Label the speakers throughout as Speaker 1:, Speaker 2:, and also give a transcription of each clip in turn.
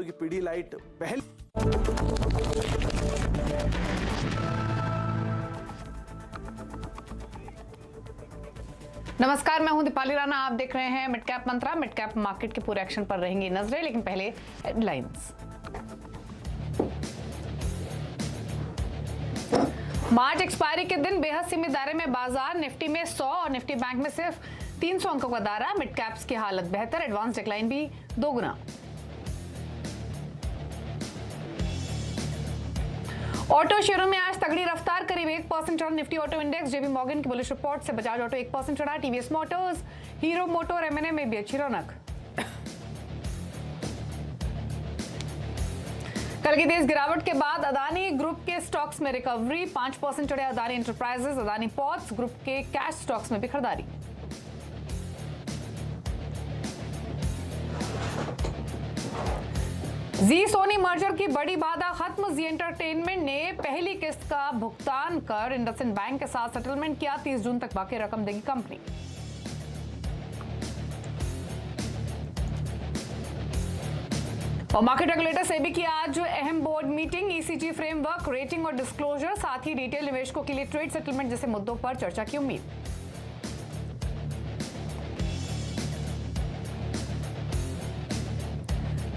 Speaker 1: की पीढ़ी लाइट पहले
Speaker 2: नमस्कार, मैं हूं दीपाली राणा। आप देख रहे हैं मिड कैप मंत्रा। मिड कैप मार्केट के पूरे एक्शन पर रहेंगी नजरें, लेकिन पहले हेडलाइंस। मार्च एक्सपायरी के दिन बेहद सीमित दायरे में बाजार। निफ्टी में 100 और निफ्टी बैंक में सिर्फ 300 अंकों का दायरा। मिड कैप्स की हालत बेहतर, एडवांस डिक्लाइन भी दोगुना। ऑटो शेयरों में आज तगड़ी रफ्तार, करीब 1% चढ़ा Nifty auto index. JP Morgan की बुलिश रिपोर्ट से बजाज ऑटो 1% चढ़ा। टीवीएस मोटर्स, हीरो मोटो और एमएनए में भी अच्छी रौनक। कल की तेज गिरावट के बाद अदानी ग्रुप के स्टॉक्स में रिकवरी, 5% चढ़े Adani enterprises. Adani ports group के कैश स्टॉक्स में भी खरीदारी। जी सोनी मर्जर की बड़ी बाधा खत्म। जी एंटरटेनमेंट ने पहली किस्त का भुगतान कर इंडसइंड बैंक के साथ सेटलमेंट किया। 30 जून तक बाकी रकम देगी कंपनी। और मार्केट रेगुलेटर सेबी की आज अहम board meeting. ECG framework, rating और डिस्क्लोजर, साथ ही रिटेल निवेशकों के लिए ट्रेड सेटलमेंट जैसे मुद्दों पर चर्चा की उम्मीद।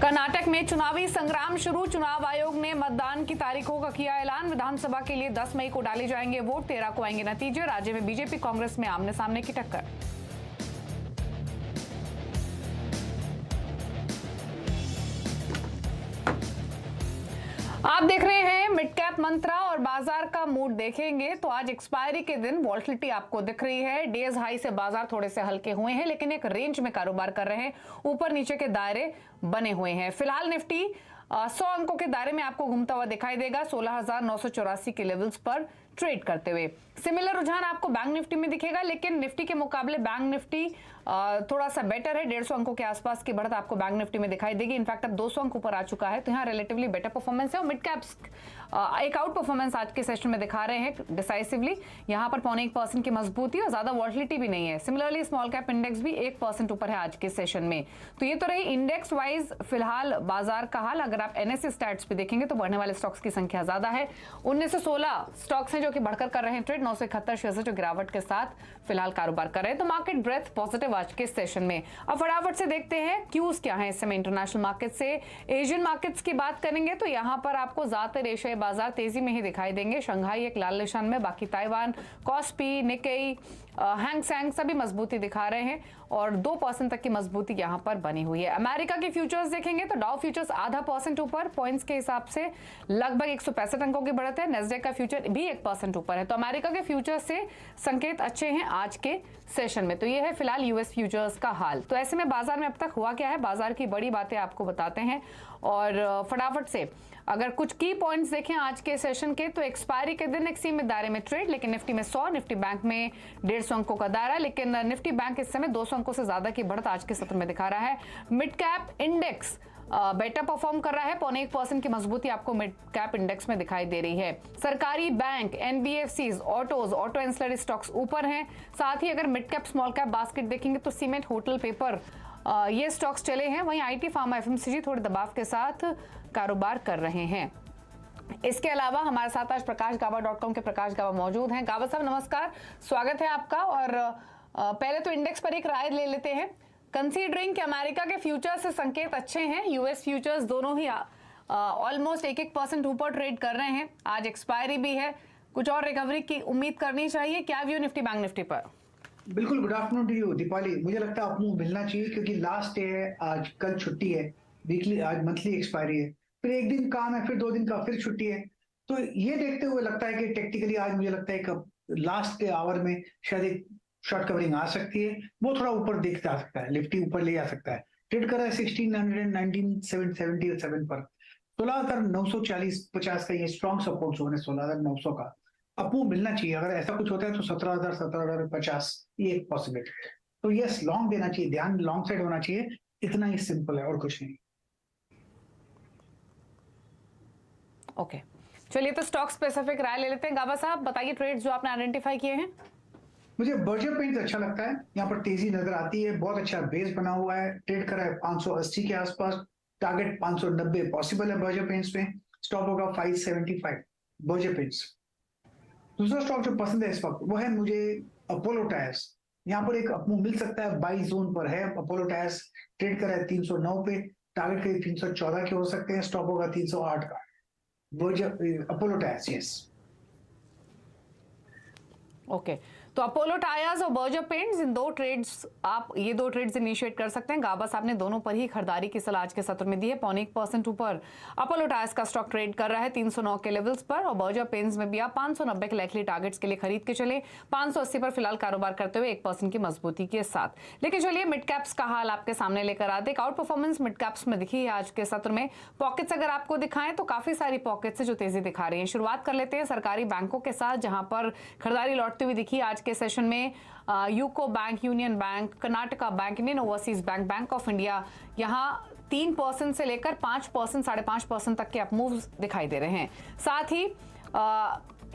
Speaker 2: कर्नाटक में चुनावी संग्राम शुरू। चुनाव आयोग ने मतदान की तारीखों का किया ऐलान। विधानसभा के लिए 10 मई को डाले जाएंगे वोट, 13 को आएंगे नतीजे। राज्य में बीजेपी कांग्रेस में आमने सामने की टक्कर। आप देख रहे हैं मिड कैप मंत्रा और बाजार का मूड देखेंगे तो आज एक्सपायरी के दिन वॉल्टिलिटी आपको दिख रही है। डेज हाई से बाजार थोड़े से हल्के हुए हैं, लेकिन एक रेंज में कारोबार कर रहे हैं। ऊपर नीचे के दायरे बने हुए हैं। फिलहाल निफ्टी 100 अंकों के दायरे में आपको घूमता हुआ दिखाई देगा, 16,984 के लेवल्स पर ट्रेड करते हुए। सिमिलर रुझान आपको बैंक निफ्टी में दिखेगा, लेकिन निफ्टी के मुकाबले बैंक निफ्टी थोड़ा सा बेटर है। 150 अंकों के आसपास की बढ़त आपको बैंक निफ्टी में दिखाई देगी। इनफैक्ट अब 200 अंक ऊपर आ चुका है, तो यहाँ रिलेटिवली बेटर परफॉर्मेंस है। और मिड कैप्स एक आउट परफॉर्मेंस आज के सेशन में दिखा रहे हैं डिसाइसिवली। यहाँ पर 0.25% की मजबूती और ज्यादा वॉल्टिलिटी भी नहीं है। सिमिलरली स्मॉल कैप इंडेक्स भी 1% ऊपर है आज के सेशन में। तो ये तो रही इंडेक्स वाइज फिलहाल बाजार का हाल। अगर आप एनएससी स्टैट्स पे देखेंगे तो बढ़ने वाले स्टॉक्स की संख्या ज्यादा है। 19 से 16 स्टॉक्स हैं जो कि बढ़कर कर रहे हैं ट्रेड। 971 शेयर जो गिरावट के साथ फिलहाल कारोबार कर रहे हैं। तो मार्केट ब्रेथ पॉजिटिव आज के सेशन में। अब फटाफट से देखते हैं क्यूज क्या है इस समय इंटरनेशनल मार्केट से। एशियन मार्केट्स की बात करेंगे तो यहाँ पर आपको ज्यादातर एशियाई बाजार तेजी में ही दिखाई देंगे। शंघाई एक लाल निशान में, बाकी Taiwan, KOSPI, Nikkei, Hang Seng सभी मजबूती दिखा रहे हैं और 2% तक की मजबूती यहां पर बनी हुई है। अमेरिका के फ्यूचर्स देखेंगे तो डाउ फ्यूचर्स 0.5% ऊपर, पॉइंट्स के हिसाब से लगभग 165 अंकों की बढ़त है। नेस्डैक का फ्यूचर भी 1% ऊपर है। तो अमेरिका के फ्यूचर्स से संकेत अच्छे हैं आज के सेशन में। तो ये है फिलहाल यूएस फ्यूचर्स का हाल। तो ऐसे में बाजार में अब तक हुआ क्या है, बाजार की बड़ी बातें आपको बताते हैं। और फटाफट से अगर कुछ की पॉइंट्स देखें आज के सेशन के, तो एक्सपायरी के दिन एक सीमित दायरे में ट्रेड, लेकिन निफ्टी में 100, निफ्टी बैंक में 150 अंकों का दायरा। लेकिन निफ्टी बैंक इस समय 200 अंकों से ज्यादा की बढ़त आज के सत्र में दिखा रहा है। Mid cap index better perform कर रहा है। 0.1% की मजबूती आपको मिड कैप इंडेक्स में दिखाई दे रही है। सरकारी bank, NBFCs, autos, auto ancillary stocks ऊपर हैं। साथ ही अगर mid cap small cap basket देखेंगे तो सीमेंट, होटल, पेपर ये स्टॉक्स चले हैं। वहीं आईटी, फार्मा, एफएमसीजी थोड़े दबाव के साथ कारोबार कर रहे हैं। इसके अलावा हमारे साथ आज प्रकाशगावा.com के प्रकाश गावा मौजूद हैं। गावा साहब नमस्कार, स्वागत है आपका। और पहले तो इंडेक्स पर एक राय ले लेते हैं। कंसीडरिंग कि अमेरिका के फ्यूचर्स से संकेत अच्छे हैं, यूएस फ्यूचर्स दोनों ही ऑलमोस्ट 1% ऊपर ट्रेड कर रहे हैं। आज एक्सपायरी भी है, कुछ और रिकवरी की उम्मीद करनी चाहिए। क्या व्यू निफ्टी बैंक निफ्टी पर?
Speaker 3: बिल्कुल, good afternoon to you Deepali. मुझे लगता है आपको मिलना चाहिए क्योंकि लास्ट डे है आज, कल छुट्टी है, वीकली आज मंथली एक्सपायरी है, फिर एक दिन काम है, फिर 2 दिन का फिर छुट्टी है। तो ये देखते हुए लगता है कि टेक्निकली आज मुझे लगता है कि लास्ट के आवर में शायद एक शॉर्ट कवरिंग आ सकती है। वो थोड़ा ऊपर दिख जा सकता है, निफ्टी ऊपर ले जा सकता है। ट्रेड कर रहा है 16,977 पर। 16,940-50 का ये स्ट्रॉन्ग सपोर्ट जोन है, 16,900 का। अब वो मिलना चाहिए। अगर ऐसा कुछ होता है तो 17,000, 17,050 ये एक पॉसिबिलिटी है। तो यस, लॉन्ग देना चाहिए, ध्यान लॉन्ग साइड होना चाहिए। इतना ही सिंपल है और कुछ नहीं।
Speaker 2: ओके, चलिए तो स्टॉक स्पेसिफिक राय ले लेते हैं। गावा साहब बताइए ट्रेड्स जो आपने आइडेंटिफाई किए हैं।
Speaker 3: मुझे बर्जर पेंट्स अच्छा लगता है, यहाँ पर तेजी नजर आती है, बहुत अच्छा बेस बना हुआ है, ट्रेड कर रहा है 580 के आसपास। टारगेट 590 पॉसिबल है बर्जर पेंट्स में, स्टॉप होगा 575 बर्जर पेंट्स। दूसरा स्टॉक जो पसंद है इस वक्त वो है मुझे अपोलो टायर्स। यहाँ पर एक अपमूव मिल सकता है, बाई जोन पर है अपोलो टायर्स, ट्रेड कर रहा है 309 पे, टारगेट करीब 314 के हो सकते हैं, स्टॉप होगा 308 का। Berger Apollo tyres, yes.
Speaker 2: Okay, तो अपोलो टायर्स और बर्जर पेंट्स, इन दो ट्रेड्स आप ये दो ट्रेड्स इनिशिएट कर सकते हैं। गाबा साहब ने दोनों पर ही खरीदारी की सलाह आज के सत्र में दी है। 0.25% ऊपर अपोलो टायर्स का स्टॉक ट्रेड कर रहा है 309 के लेवल्स पर, और बर्जर पेंट्स में भी आप 590 के लाइकली टारगेट्स के लिए खरीद के चले, 580 पर फिलहाल कारोबार करते हुए 1% की मजबूती के साथ। लेकिन चलिए मिड कैप्स का हाल आपके सामने लेकर आते। एक आउट परफॉर्मेंस मिड कैप्स में दिखी है आज के सत्र में। पॉकेट्स अगर आपको दिखाएं तो काफी सारी पॉकेट्स जो तेजी दिखा रही है। शुरुआत कर लेते हैं सरकारी बैंकों के साथ, जहां पर खरीदारी लौटती हुई दिखी आज के सेशन में। UCO bank, union bank, Karnataka bank, Indian overseas bank, bank of India, यहाँ 3% से लेकर 5%, 5.5% तक के अप मूव्स दिखाई दे रहे हैं। साथ ही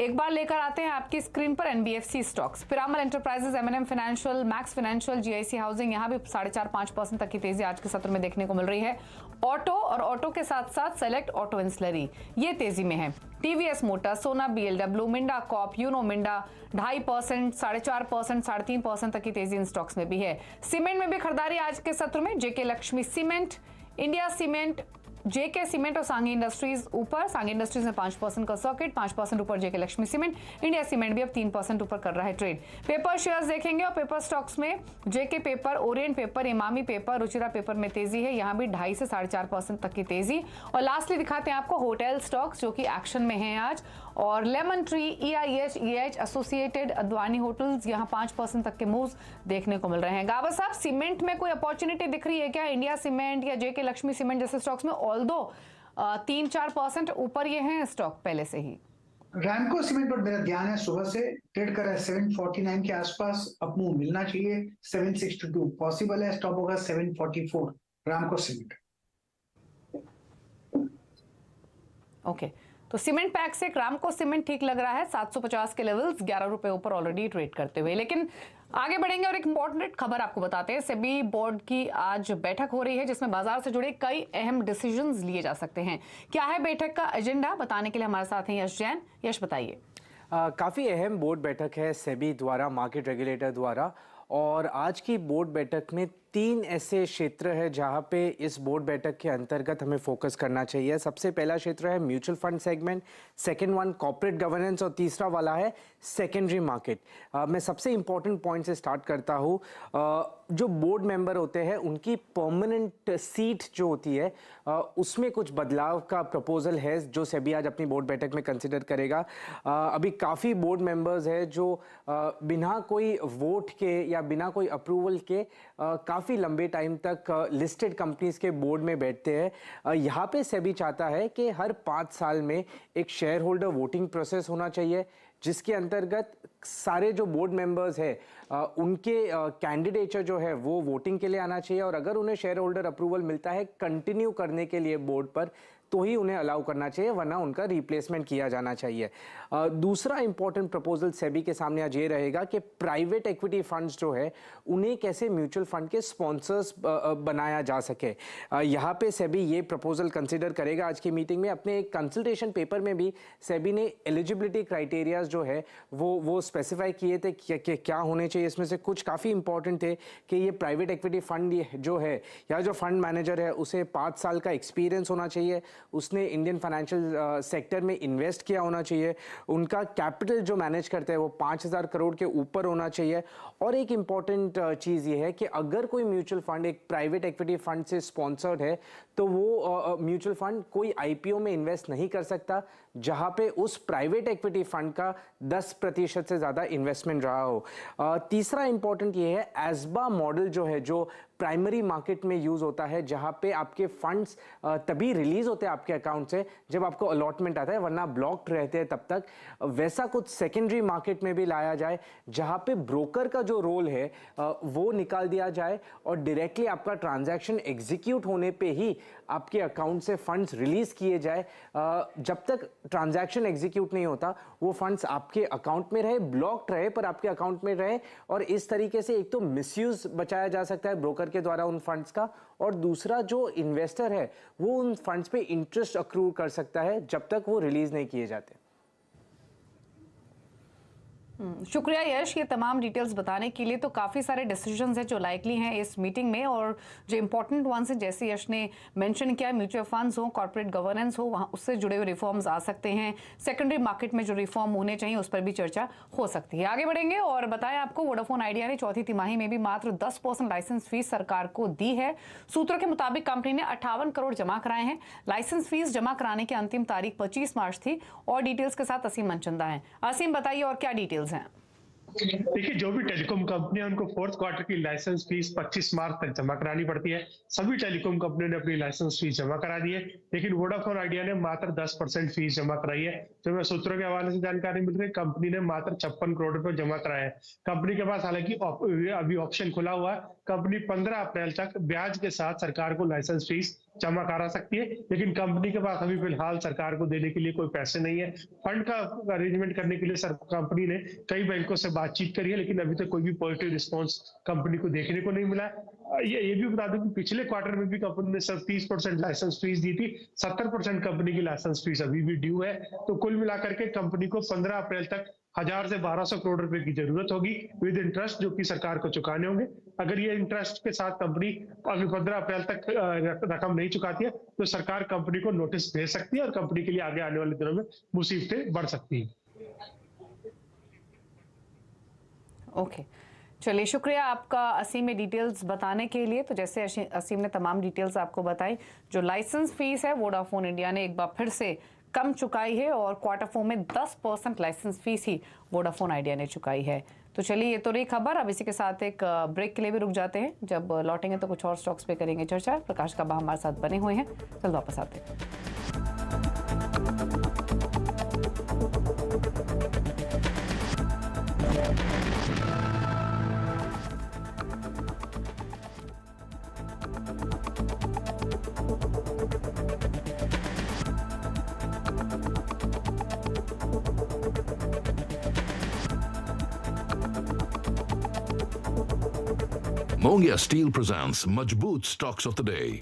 Speaker 2: एक बार लेकर आते हैं आपकी स्क्रीन पर NBFC stocks. Piramal enterprises, MNM financial, Max financial, GIC housing, यहाँ भी 4.5-5% तक की तेजी आज के सत्र में देखने को मिल रही है। ऑटो और ऑटो के साथ साथ सेलेक्ट ऑटो इंसलरी ये तेजी में है। TVS motor, Sona BLW, Minda corp, Uno Minda 2.5%, 4.5%, 3.5% तक की तेजी इन स्टॉक्स में भी है। सीमेंट में भी खरीदारी आज के सत्र में। जेके लक्ष्मी सीमेंट, इंडिया सीमेंट, जेके सीमेंट और सांगी इंडस्ट्रीज ऊपर। सांगी इंडस्ट्रीज में 5% का सर्किट, 5% ऊपर जेके लक्ष्मी सीमेंट। इंडिया सीमेंट भी अब 3% ऊपर कर रहा है ट्रेड। पेपर शेयर्स देखेंगे और पेपर स्टॉक्स में JK paper, Orient paper, Emami paper, Ruchira paper में तेजी है, यहाँ भी 2.5 से 4.5% तक की तेजी। और लास्टली दिखाते हैं आपको होटल स्टॉक्स जो कि एक्शन में है आज, और लेमन ट्री, ईआईएच, ईएच एसोसिएटेड, अद्वानी होटल्स, यहाँ 5% तक के मूव्स देखने को मिल रहे हैं। गाबा साहब, सीमेंट में कोई अपॉर्चुनिटी दिख रही है क्या? इंडिया सीमेंट या जेके लक्ष्मी सीमेंट जैसे स्टॉक्स में ऑल्दो 3-4% ऊपर ये हैं स्टॉक पहले से ही।
Speaker 3: रैमको सीमेंट पर मेरा ध्यान है, सुबह से ट्रेड कर रहा है 749 के आसपास, अपमूव मिलना चाहिए, 762 पॉसिबल है, स्टॉप होगा 744 रैमको सीमेंट।
Speaker 2: ओके, तो सीमेंट पैक से रामको सीमेंट ठीक लग रहा है, 750 के लेवल्स, 11 रुपए ऊपर ऑलरेडी ट्रेड करते हुए। लेकिन आगे बढ़ेंगे और एक इंपॉर्टेंट खबर आपको बताते हैं। सेबी बोर्ड की आज बैठक हो रही है जिसमें बाजार से जुड़े कई अहम डिसीजंस लिए जा सकते हैं। क्या है बैठक का एजेंडा, बताने के लिए हमारे साथ हैं यश जैन। यश, बताइए।
Speaker 1: काफ़ी अहम बोर्ड बैठक है सेबी द्वारा, मार्केट रेगुलेटर द्वारा, और आज की बोर्ड बैठक में 3 ऐसे क्षेत्र है जहां पे इस बोर्ड बैठक के अंतर्गत हमें फोकस करना चाहिए। सबसे पहला क्षेत्र है mutual fund segment, second one corporate governance, और तीसरा वाला है सेकेंडरी मार्केट। मैं सबसे इंपॉर्टेंट पॉइंट से स्टार्ट करता हूँ। जो बोर्ड मेंबर होते हैं उनकी परमानेंट सीट जो होती है उसमें कुछ बदलाव का प्रपोजल है जो सेबी आज अपनी बोर्ड बैठक में कंसिडर करेगा। अभी काफ़ी बोर्ड मेंबर्स है जो बिना कोई वोट के या बिना कोई अप्रूवल के काफ़ी लंबे टाइम तक लिस्टेड कंपनीज के बोर्ड में बैठते हैं। यहाँ पे सेबी चाहता है कि हर 5 साल में एक शेयर होल्डर वोटिंग प्रोसेस होना चाहिए, जिसके अंतर्गत सारे जो बोर्ड मेंबर्स है उनके कैंडिडेचर जो है वो वोटिंग के लिए आना चाहिए, और अगर उन्हें शेयर होल्डर अप्रूवल मिलता है कंटिन्यू करने के लिए बोर्ड पर तो ही उन्हें अलाउ करना चाहिए, वरना उनका रिप्लेसमेंट किया जाना चाहिए। दूसरा इंपॉर्टेंट प्रपोजल सेबी के सामने आज ये रहेगा कि प्राइवेट इक्विटी फंड्स जो है उन्हें कैसे म्यूचुअल फंड के स्पॉन्सर्स बनाया जा सके। यहाँ पे सेबी ये प्रपोजल कंसिडर करेगा आज की मीटिंग में। अपने एक कंसल्टेशन पेपर में भी सेबी ने एलिजिबिलिटी क्राइटेरियाज जो है वो स्पेसिफाई किए थे कि क्या होने चाहिए। इसमें से कुछ काफ़ी इंपॉर्टेंट थे कि ये प्राइवेट इक्विटी फंड जो है या जो फंड मैनेजर है उसे 5 साल का एक्सपीरियंस होना चाहिए, उसने इंडियन फाइनेंशियल सेक्टर में इन्वेस्ट किया होना चाहिए, उनका कैपिटल जो मैनेज करते हैं वो 5,000 करोड़ के ऊपर होना चाहिए, और एक इम्पॉर्टेंट चीज़ ये है कि अगर कोई म्यूचुअल फंड एक प्राइवेट इक्विटी फंड से स्पॉन्सर्ड है तो वो म्यूचुअल फंड कोई आईपीओ में इन्वेस्ट नहीं कर सकता जहां पे उस प्राइवेट इक्विटी फंड का 10% से ज़्यादा इन्वेस्टमेंट रहा हो। तीसरा इंपॉर्टेंट ये है एस्बा मॉडल जो है, जो प्राइमरी मार्केट में यूज होता है, जहां पे आपके फंड्स तभी रिलीज होते हैं आपके अकाउंट से जब आपको अलॉटमेंट आता है, वरना ब्लॉक्ड रहते हैं तब तक। वैसा कुछ सेकेंडरी मार्केट में भी लाया जाए जहां पे ब्रोकर का जो रोल है वो निकाल दिया जाए और डायरेक्टली आपका ट्रांजैक्शन एग्जीक्यूट होने पे ही आपके अकाउंट से फंड्स रिलीज किए जाए। जब तक ट्रांजैक्शन एग्जीक्यूट नहीं होता वो फंड्स आपके अकाउंट में रहे, ब्लॉक्ड रहे पर आपके अकाउंट में रहे, और इस तरीके से एक तो मिसयूज बचाया जा सकता है ब्रोकर ब्रोकर के द्वारा उन फंड्स का, और दूसरा जो इन्वेस्टर है वो उन फंड्स पे इंटरेस्ट अक्रू कर सकता है जब तक वो रिलीज नहीं किए जाते।
Speaker 2: शुक्रिया यश, ये तमाम डिटेल्स बताने के लिए। तो काफ़ी सारे डिसीजंस हैं जो लाइकली हैं इस मीटिंग में, और जो इंपॉर्टेंट वंस हैं जैसे यश ने मेंशन किया, म्यूचुअल फंड्स हो, कॉर्पोरेट गवर्नेंस हो, वहाँ उससे जुड़े हुए रिफॉर्म्स आ सकते हैं। सेकेंडरी मार्केट में जो रिफॉर्म होने चाहिए उस पर भी चर्चा हो सकती है। आगे बढ़ेंगे और बताएं आपको, वोडाफोन आइडिया ने चौथी तिमाही में भी मात्र 10% लाइसेंस फीस सरकार को दी है। सूत्रों के मुताबिक कंपनी ने 58 करोड़ जमा कराए हैं। लाइसेंस फीस जमा कराने की अंतिम तारीख 25 मार्च थी। और डिटेल्स के साथ असीम मनचंदा है। असीम बताइए और क्या डिटेल्स हैं?
Speaker 4: देखिए, जो भी टेलीकॉम कंपनी है उनको फोर्थ क्वार्टर की लाइसेंस फीस 25 मार्च तक जमा करानी पड़ती है। सभी टेलीकॉम कंपनियों ने अपनी लाइसेंस फीस जमा करा दी है, लेकिन वोडाफोन आइडिया ने मात्र 10% फीस जमा कराई है। जो मैं सूत्रों के हवाले से जानकारी मिल रही है, कंपनी ने मात्र 56 करोड़ रुपए जमा कराए हैं। कंपनी के पास हालांकि अभी ऑप्शन खुला हुआ है। कंपनी 15 अप्रैल तक ब्याज के साथ सरकार को लाइसेंस फीस जमा करा सकती है, लेकिन कंपनी के पास अभी फिलहाल सरकार को देने के लिए कोई पैसे नहीं है। फंड का अरेंजमेंट करने के लिए कंपनी ने कई बैंकों से बातचीत करी है, लेकिन अभी तक कोई भी पॉजिटिव रिस्पॉन्स कंपनी को देखने को नहीं मिला है। ये भी बता दूं कि पिछले क्वार्टर में भी कंपनी ने सिर्फ 30% लाइसेंस फीस दी थी। 70% कंपनी की लाइसेंस फीस अभी भी ड्यू है। तो कुल मिलाकर के कंपनी को 15 अप्रैल तक 1000 से 1200 करोड़ रुपए की जरूरत होगी विद इंटरेस्ट, जो कि सरकार को चुकाने होंगे। अगर ये इंटरेस्ट के साथ कंपनी अभी 15 अप्रैल तक रकम नहीं चुकाती है तो सरकार कंपनी को नोटिस भेज सकती है और कंपनी के लिए आगे आने वाले दिनों में मुसीबतें बढ़ सकती है।
Speaker 2: ओके, चलिए शुक्रिया आपका असीम में डिटेल्स बताने के लिए। तो जैसे असीम ने तमाम डिटेल्स आपको बताई, जो लाइसेंस फीस है वोडाफोन इंडिया ने एक बार फिर से कम चुकाई है और क्वार्टर 4 में 10% लाइसेंस फीस ही वोडाफोन आइडिया ने चुकाई है। तो चलिए, ये तो रही खबर। अब इसी के साथ एक ब्रेक के लिए भी रुक जाते हैं। जब लौटेंगे तो कुछ और स्टॉक्स पे करेंगे चर्चा। प्रकाश कब्बा हमारे साथ बने हुए हैं, कल वापस आते हैं।
Speaker 5: Mongia Steel presents Majboot Stocks of the Day.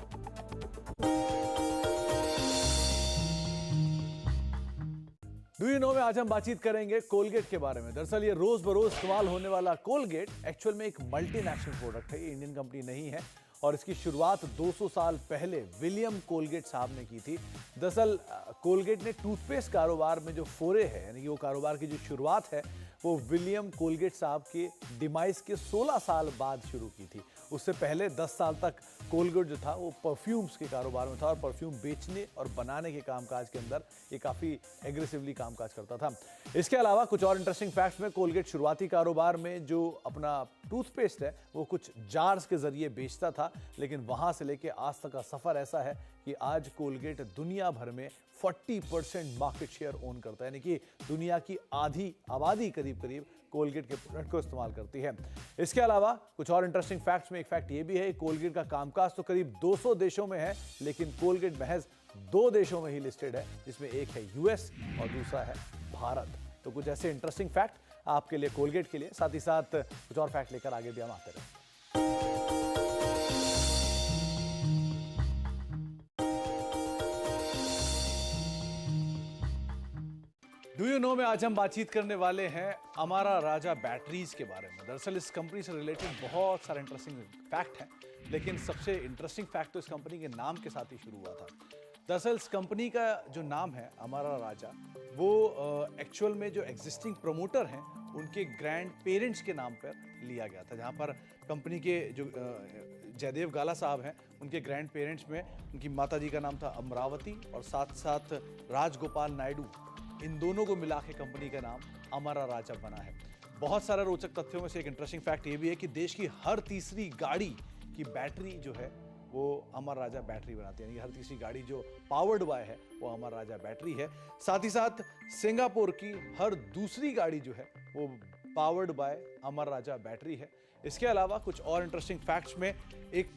Speaker 6: Do you know में आज हम बातचीत करेंगे कोलगेट के बारे में। दरअसल ये रोज बरोज इस्तेमाल होने वाला कोलगेट एक्चुअल में एक मल्टीनेशनल प्रोडक्ट है। ये इंडियन कंपनी नहीं है और इसकी शुरुआत 200 साल पहले विलियम कोलगेट साहब ने की थी। दरअसल कोलगेट ने टूथपेस्ट कारोबार में जो फोरे है, यानी कि वो कारोबार की जो शुरुआत है, वो विलियम कोलगेट साहब के डिमाइस के 16 साल बाद शुरू की थी। उससे पहले 10 साल तक कोलगेट जो था वो परफ्यूम्स के कारोबार में था और परफ्यूम बेचने और बनाने के कामकाज के अंदर ये काफ़ी एग्रेसिवली कामकाज करता था। इसके अलावा कुछ और इंटरेस्टिंग फैक्ट्स में, कोलगेट शुरुआती कारोबार में जो अपना टूथपेस्ट है वो कुछ जार्स के जरिए बेचता था, लेकिन वहाँ से लेके आज तक का सफ़र ऐसा है कि आज कोलगेट दुनिया भर में 40% मार्केट शेयर ओन करता है, यानी कि दुनिया की आधी आबादी करीब करीब कोलगेट के प्रोडक्ट को इस्तेमाल करती है। इसके अलावा कुछ और इंटरेस्टिंग फैक्ट्स में एक फैक्ट ये भी है, कोलगेट का कामकाज तो करीब 200 देशों में है, लेकिन कोलगेट महज 2 देशों में ही लिस्टेड है, जिसमें एक है यूएस और दूसरा है भारत। तो कुछ ऐसे इंटरेस्टिंग फैक्ट आपके लिए कोलगेट के लिए, साथ ही साथ कुछ और फैक्ट लेकर आगे भी हम आते रहे। डू यू नो में आज हम बातचीत करने वाले हैं अमारा राजा बैटरीज के बारे में। दरअसल इस कंपनी से रिलेटेड बहुत सारे इंटरेस्टिंग फैक्ट हैं, लेकिन सबसे इंटरेस्टिंग फैक्ट तो इस कंपनी के नाम के साथ ही शुरू हुआ था। दरअसल इस कंपनी का जो नाम है अमारा राजा, वो एक्चुअल में जो एग्जिस्टिंग प्रमोटर हैं उनके ग्रैंड पेरेंट्स के नाम पर लिया गया था। जहाँ पर कंपनी के जो जयदेव गाला साहब हैं, उनके ग्रैंड पेरेंट्स में उनकी माता जी का नाम था अमरावती और साथ साथ राजगोपाल नायडू, इन दोनों को मिला के कंपनी का नाम अमारा राजा बना है। बहुत सारे रोचक तथ्यों में से एक इंटरेस्टिंग फैक्ट ये भी है कि देश की हर तीसरी गाड़ी की बैटरी जो है वो अमर राजा बैटरी बनाती है, यानी हर तीसरी गाड़ी जो पावर्ड बाय है वो अमर राजा बैटरी है। साथ ही साथ सिंगापुर की हर दूसरी गाड़ी जो है वो powered by Amar Raja battery है। इसके अलावा कुछ और इंटरेस्टिंग फैक्ट्स में, एक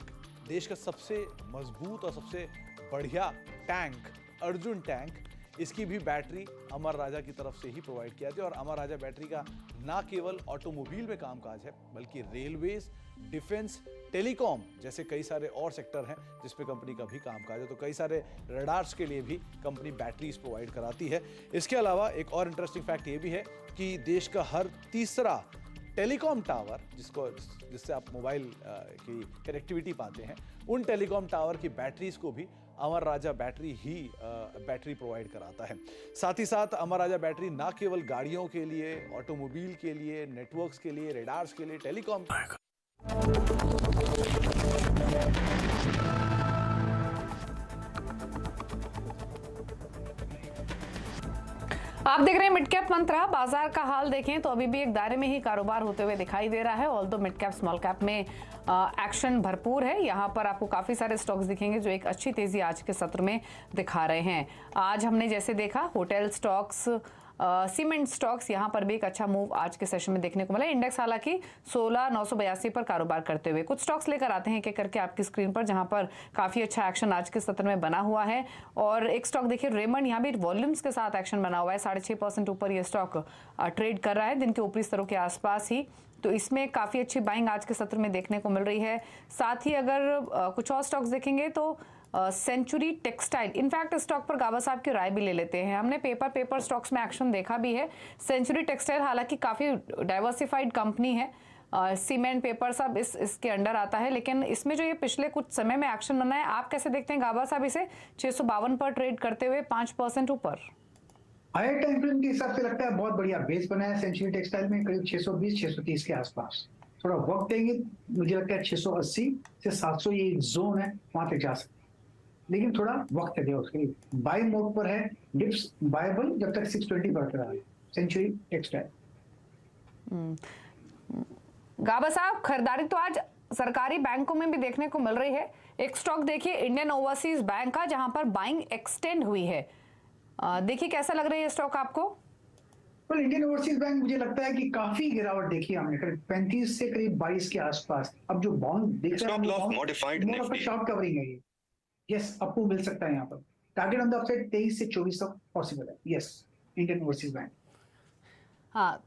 Speaker 6: देश का सबसे मजबूत और सबसे बढ़िया टैंक अर्जुन टैंक, इसकी भी बैटरी अमर राजा की तरफ से ही प्रोवाइड किया जाती है। और अमर राजा बैटरी का ना केवल ऑटोमोबाइल में कामकाज है, बल्कि रेलवेज, डिफेंस, टेलीकॉम जैसे कई सारे और सेक्टर हैं जिस पे कंपनी का भी कामकाज है। तो कई सारे रडार्स के लिए भी कंपनी बैटरीज प्रोवाइड कराती है। इसके अलावा एक और इंटरेस्टिंग फैक्ट ये भी है कि देश का हर तीसरा टेलीकॉम टावर जिससे आप मोबाइल की कनेक्टिविटी पाते हैं, उन टेलीकॉम टावर की बैटरीज को भी अमर राजा बैटरी ही बैटरी प्रोवाइड कराता है। साथ ही साथ अमर राजा बैटरी ना केवल गाड़ियों के लिए, ऑटोमोबाइल के लिए, नेटवर्क्स के लिए, रेडार्स के लिए, टेलीकॉम
Speaker 2: आप देख रहे हैं मिड कैप मंत्रा। बाजार का हाल देखें तो अभी भी एक दायरे में ही कारोबार होते हुए दिखाई दे रहा है। Although mid cap small cap में एक्शन भरपूर है। यहाँ पर आपको काफी सारे स्टॉक्स दिखेंगे जो एक अच्छी तेजी आज के सत्र में दिखा रहे हैं। आज हमने जैसे देखा होटल स्टॉक्स, सीमेंट स्टॉक्स, यहाँ पर भी एक अच्छा मूव आज के सेशन में देखने को मिला। इंडेक्स हालांकि 16,982 पर कारोबार करते हुए। कुछ स्टॉक्स लेकर आते हैं एक करके आपकी स्क्रीन पर, जहां पर काफी अच्छा एक्शन आज के सत्र में बना हुआ है। और एक स्टॉक देखिए रेमंड, यहाँ भी वॉल्यूम्स के साथ एक्शन बना हुआ है। 6.5% ऊपर ये स्टॉक ट्रेड कर रहा है दिन के ऊपरी स्तरों के आसपास ही। तो इसमें काफी अच्छी बाइंग आज के सत्र में देखने को मिल रही है। साथ ही अगर कुछ और स्टॉक्स देखेंगे तो सेंचुरी टेक्सटाइल, इनफैक्ट स्टॉक पर गाबा साहब की राय भी ले लेते हैं। हमने पेपर स्टॉक्स में एक्शन देखा भी है। सेंचुरी टेक्सटाइल हालांकि काफी डाइवर्सिफाइड कंपनी है, सीमेंट, पेपर सब इसके अंडर आता है, लेकिन इसमें जो ये पिछले कुछ समय में एक्शन बना है, आप कैसे देखते हैं गाबा साहब इसे? 652 पर ट्रेड करते हुए 5% ऊपर।
Speaker 3: हायर टाइम फ्रेम के हिसाब से लगता है बहुत बढ़िया बेस बना है सेंचुरी टेक्सटाइल में, करीब 620-630 के आसपास। थोड़ा वक्त देंगे, मुझे लगता है 680 से 700 ये जोन है, वहां तक जा सकते, लेकिन थोड़ा वक्त है उसके लिए। बाय मोड पर है, डिप्स बायबल जब तक 620 बढ़ रहा है सेंचुरी टेक्सटाइल।
Speaker 2: गाबा साहब, खरीदारी तो आज सरकारी बैंकों में भी देखने को मिल रही है। एक स्टॉक देखिए इंडियन ओवरसीज बैंक का, जहां पर बाइंग एक्सटेंड हुई है। देखिए कैसा लग रहा है ये स्टॉक आपको?
Speaker 3: well, इंडियन ओवरसीज बैंक मुझे लगता है कि काफी गिरावट देखी हमने, करीब 35 से करीब 22 के आसपास। अब जो बाउंड दिख रहा है शॉर्ट कवरिंग है ये। यस, आपको मिल सकता है यहाँ पर। टारगेट ऑन द अपसाइड 23 से 24 तक पॉसिबल है। Yes, Indian overseas bank.
Speaker 2: हाँ,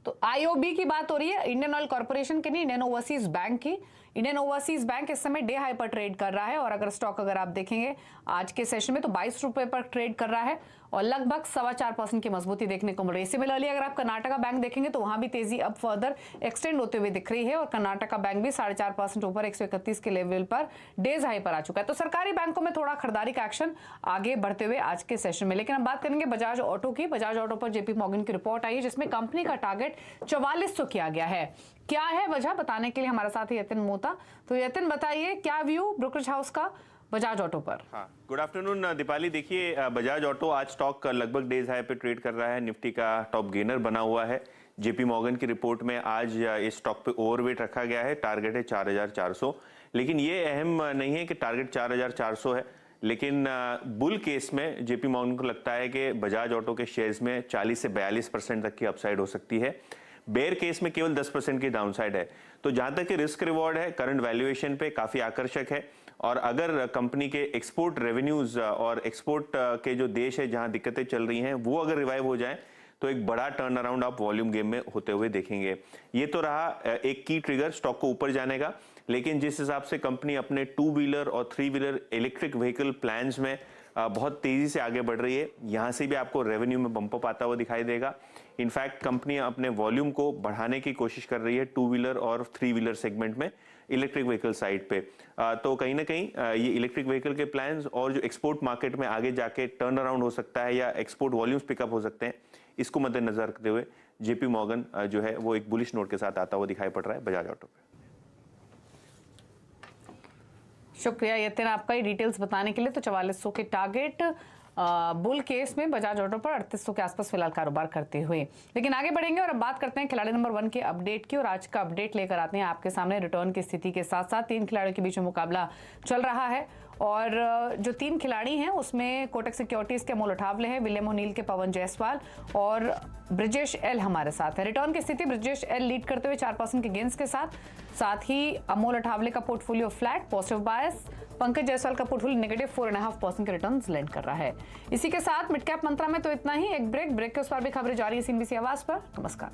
Speaker 2: तो आईओबी की बात हो रही है, इंडियन ऑयल कॉर्पोरेशन की नहीं, इंडियन ओवरसीज बैंक की। इंडियन ओवरसीज बैंक इस समय डे हाई पर ट्रेड कर रहा है और अगर स्टॉक आप देखेंगे आज के सेशन में तो 22 रुपए पर ट्रेड कर रहा है और लगभग 4.25% की मजबूती देखने को मिल रही है। सिमिलरली अगर आप कर्नाटका बैंक देखेंगे तो वहां भी तेजी अब फर्दर एक्सटेंड होते हुए दिख रही है और कर्नाटका बैंक भी 4.5% ऊपर 131 के लेवल पर डेज हाई पर आ चुका है। तो सरकारी बैंकों में थोड़ा खरीदारी का एक्शन आगे बढ़ते हुए आज के सेशन में। लेकिन हम बात करेंगे बजाज ऑटो की। बजाज ऑटो पर जेपी मॉर्गन की रिपोर्ट आई है जिसमें कंपनी का टारगेट 4400 किया गया है। क्या है वजह, बताने के लिए हमारे साथ यतिन मोहता। तो यतिन बताइए, क्या व्यू ब्रोकरेज हाउस का बजाज ऑटो पर?
Speaker 7: हाँ, गुड आफ्टरनून दीपाली। देखिए बजाज ऑटो आज स्टॉक लगभग डेज हाई पे ट्रेड कर रहा है, निफ्टी का टॉप गेनर बना हुआ है। जेपी मॉर्गन की रिपोर्ट में आज इस स्टॉक पे ओवरवेट रखा गया है, टारगेट है 4400। लेकिन ये अहम नहीं है कि टारगेट 4400 है, लेकिन बुल केस में जेपी मॉर्गन को लगता है कि बजाज ऑटो के शेयर्स में 40 से 42% तक की अपसाइड हो सकती है। बेयर केस में केवल 10% की डाउनसाइड है। तो जहां तक कि रिस्क रिवॉर्ड है करंट वैल्यूएशन पे काफी आकर्षक है और अगर कंपनी के एक्सपोर्ट रेवेन्यूज और एक्सपोर्ट के जो देश है जहां दिक्कतें चल रही हैं वो अगर रिवाइव हो जाए तो एक बड़ा टर्न अराउंड आप वॉल्यूम गेम में होते हुए देखेंगे। ये तो रहा एक की ट्रिगर स्टॉक को ऊपर जाने का, लेकिन जिस हिसाब से कंपनी अपने 2 व्हीलर और 3 व्हीलर इलेक्ट्रिक व्हीकल प्लान्स में बहुत तेजी से आगे बढ़ रही है, यहां से भी आपको रेवेन्यू में बम्प अप आता हुआ दिखाई देगा। इनफैक्ट कंपनी अपने वॉल्यूम को बढ़ाने की कोशिश कर रही है 2 व्हीलर और 3 व्हीलर सेगमेंट में इलेक्ट्रिक व्हीकल साइड पे। तो कहीं ना कहीं ये इलेक्ट्रिक व्हीकल के प्लान्स और जो एक्सपोर्ट मार्केट में आगे जाके टर्न अराउंड हो सकता है या एक्सपोर्ट वॉल्यूम्स पिकअप हो सकते हैं, इसको मद्देनजर रखते हुए जेपी मॉर्गन जो है वो एक बुलिश नोट के साथ आता हुआ दिखाई पड़ रहा है बजाज ऑटो पे।
Speaker 2: शुक्रिया यतिन आपका ये डिटेल्स बताने के लिए। तो 4400 के टारगेट बुल केस में बजाज ऑटो पर 3800 के आसपास फिलहाल कारोबार करते हुए। लेकिन आगे बढ़ेंगे और अब बात करते हैं खिलाड़ी नंबर 1 के अपडेट की। और आज का अपडेट लेकर आते हैं आपके सामने रिटर्न की स्थिति के साथ साथ 3 खिलाड़ियों के बीच में मुकाबला चल रहा है और जो 3 खिलाड़ी हैं उसमें कोटक सिक्योरिटीज के अमोल अठावले हैं, विलियम ओनील के पवन जायसवाल और ब्रिजेश एल हमारे साथ है। रिटर्न की स्थिति ब्रिजेश एल लीड करते हुए 4% के गेंस के साथ ही अमोल अठावले का पोर्टफोलियो फ्लैट पॉजिटिव बायस, पंकज जायसवाल का पोर्टफोलियो नेगेटिव 4.5% के रिटर्न्स लैंड कर रहा है। इसी के साथ मिड कैप मंत्रा में तो इतना ही। एक ब्रेक के उस पर भी खबरें जारी है CNBC आवाज पर। नमस्कार।